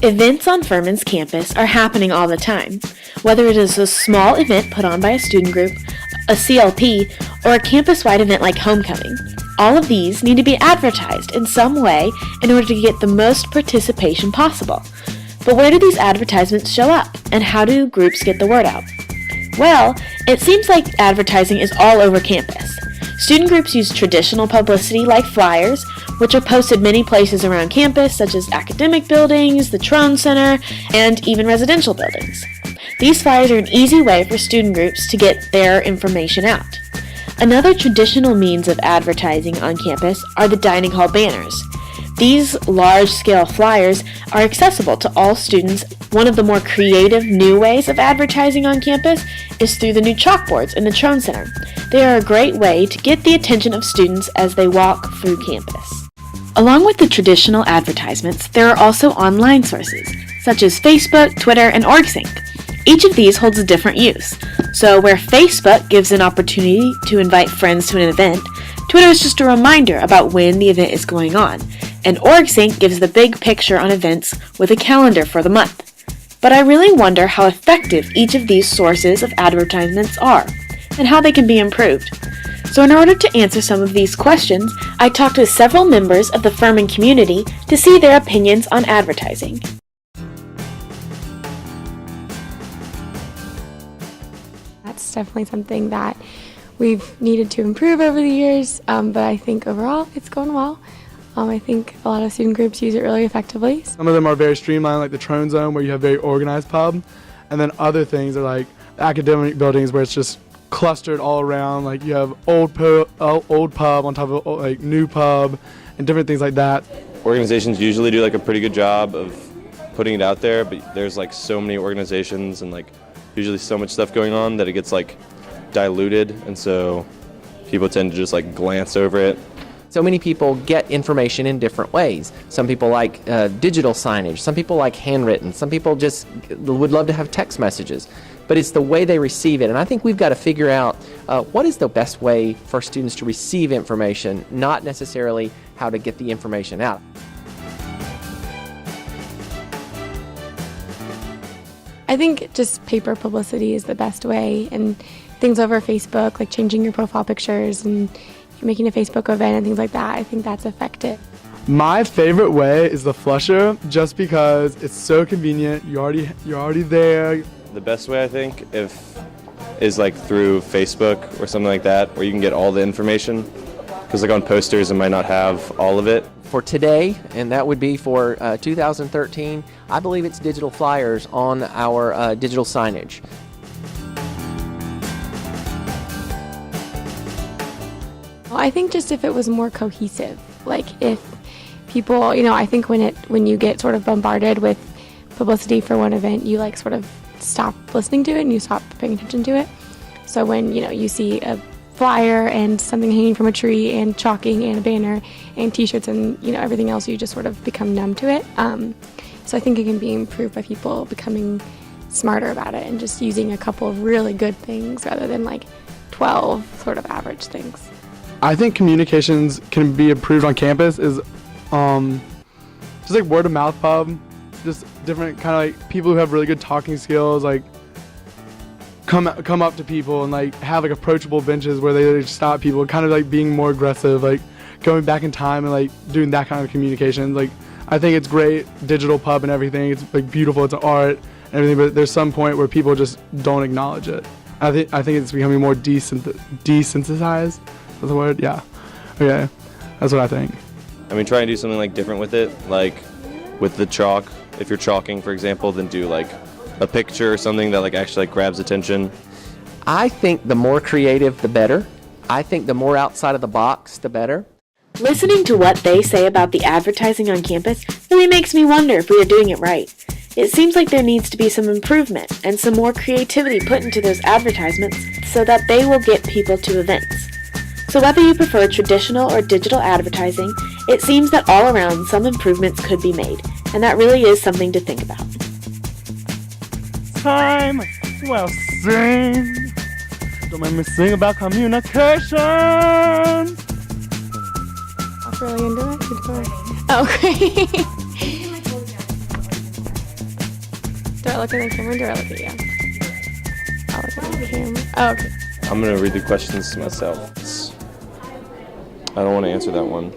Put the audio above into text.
Events on Furman's campus are happening all the time, whether it is a small event put on by a student group, a CLP, or a campus-wide event like homecoming. All of these need to be advertised in some way in order to get the most participation possible. But where do these advertisements show up, and how do groups get the word out? Well, it seems like advertising is all over campus. Student groups use traditional publicity like flyers, which are posted many places around campus, such as academic buildings, the Trone Center, and even residential buildings. These flyers are an easy way for student groups to get their information out. Another traditional means of advertising on campus are the dining hall banners. These large-scale flyers are accessible to all students. One of the more creative new ways of advertising on campus is through the new chalkboards in the Trone Center. They are a great way to get the attention of students as they walk through campus. Along with the traditional advertisements, there are also online sources, such as Facebook, Twitter, and OrgSync. Each of these holds a different use. So where Facebook gives an opportunity to invite friends to an event, Twitter is just a reminder about when the event is going on, and OrgSync gives the big picture on events with a calendar for the month. But I really wonder how effective each of these sources of advertisements are, and how they can be improved. So in order to answer some of these questions, I talked with several members of the Furman community to see their opinions on advertising. That's definitely something that we've needed to improve over the years, but I think overall it's going well. I think a lot of student groups use it really effectively. Some of them are very streamlined, like the Trone Zone, where you have very organized pub, and then other things are like academic buildings where it's just clustered all around. Like you have old pub on top of like new pub, and different things like that. Organizations usually do like a pretty good job of putting it out there, but there's like so many organizations and like usually so much stuff going on that it gets like diluted, and so people tend to just like glance over it. So many people get information in different ways. Some people like digital signage, some people like handwritten, some people just would love to have text messages. But it's the way they receive it, and I think we've got to figure out what is the best way for students to receive information, not necessarily how to get the information out. I think just paper publicity is the best way, and things over Facebook, like changing your profile pictures and making a Facebook event and things like that, I think that's effective. My favorite way is the flusher, just because it's so convenient. You're already there. The best way I think is like through Facebook or something like that, where you can get all the information, because like on posters it might not have all of it. For today, and that would be for 2013, I believe it's digital flyers on our digital signage. Well, I think just if it was more cohesive, like if people, I think when you get sort of bombarded with publicity for one event, you like sort of stop listening to it and you stop paying attention to it. So when, you see a flyer and something hanging from a tree and chalking and a banner and t-shirts and, everything else, you just sort of become numb to it. So I think it can be improved by people becoming smarter about it and just using a couple of really good things rather than like 12 sort of average things. I think communications can be improved on campus is just like word of mouth pub, just different kind of like people who have really good talking skills, like come up to people and like have like approachable benches where they like, stop people, kind of like being more aggressive, like going back in time and like doing that kind of communication. Like I think it's great, digital pub and everything. It's like beautiful, it's art and everything, but there's some point where people just don't acknowledge it. I think it's becoming more desensitized. Is the word? Yeah. Okay. That's what I think. I mean, try and do something like different with it, like with the chalk. If you're chalking, for example, then do like a picture or something that like actually like grabs attention. I think the more creative, the better. I think the more outside of the box, the better. Listening to what they say about the advertising on campus really makes me wonder if we are doing it right. It seems like there needs to be some improvement and some more creativity put into those advertisements so that they will get people to events. So whether you prefer traditional or digital advertising, it seems that all around some improvements could be made, and that really is something to think about. Time, well sing. Don't make me sing about communication. I'm really into it. Oh, great. look at the camera or do I look at you? I'll look at the camera. Oh, okay. I'm gonna read the questions to myself. I don't want to answer that one.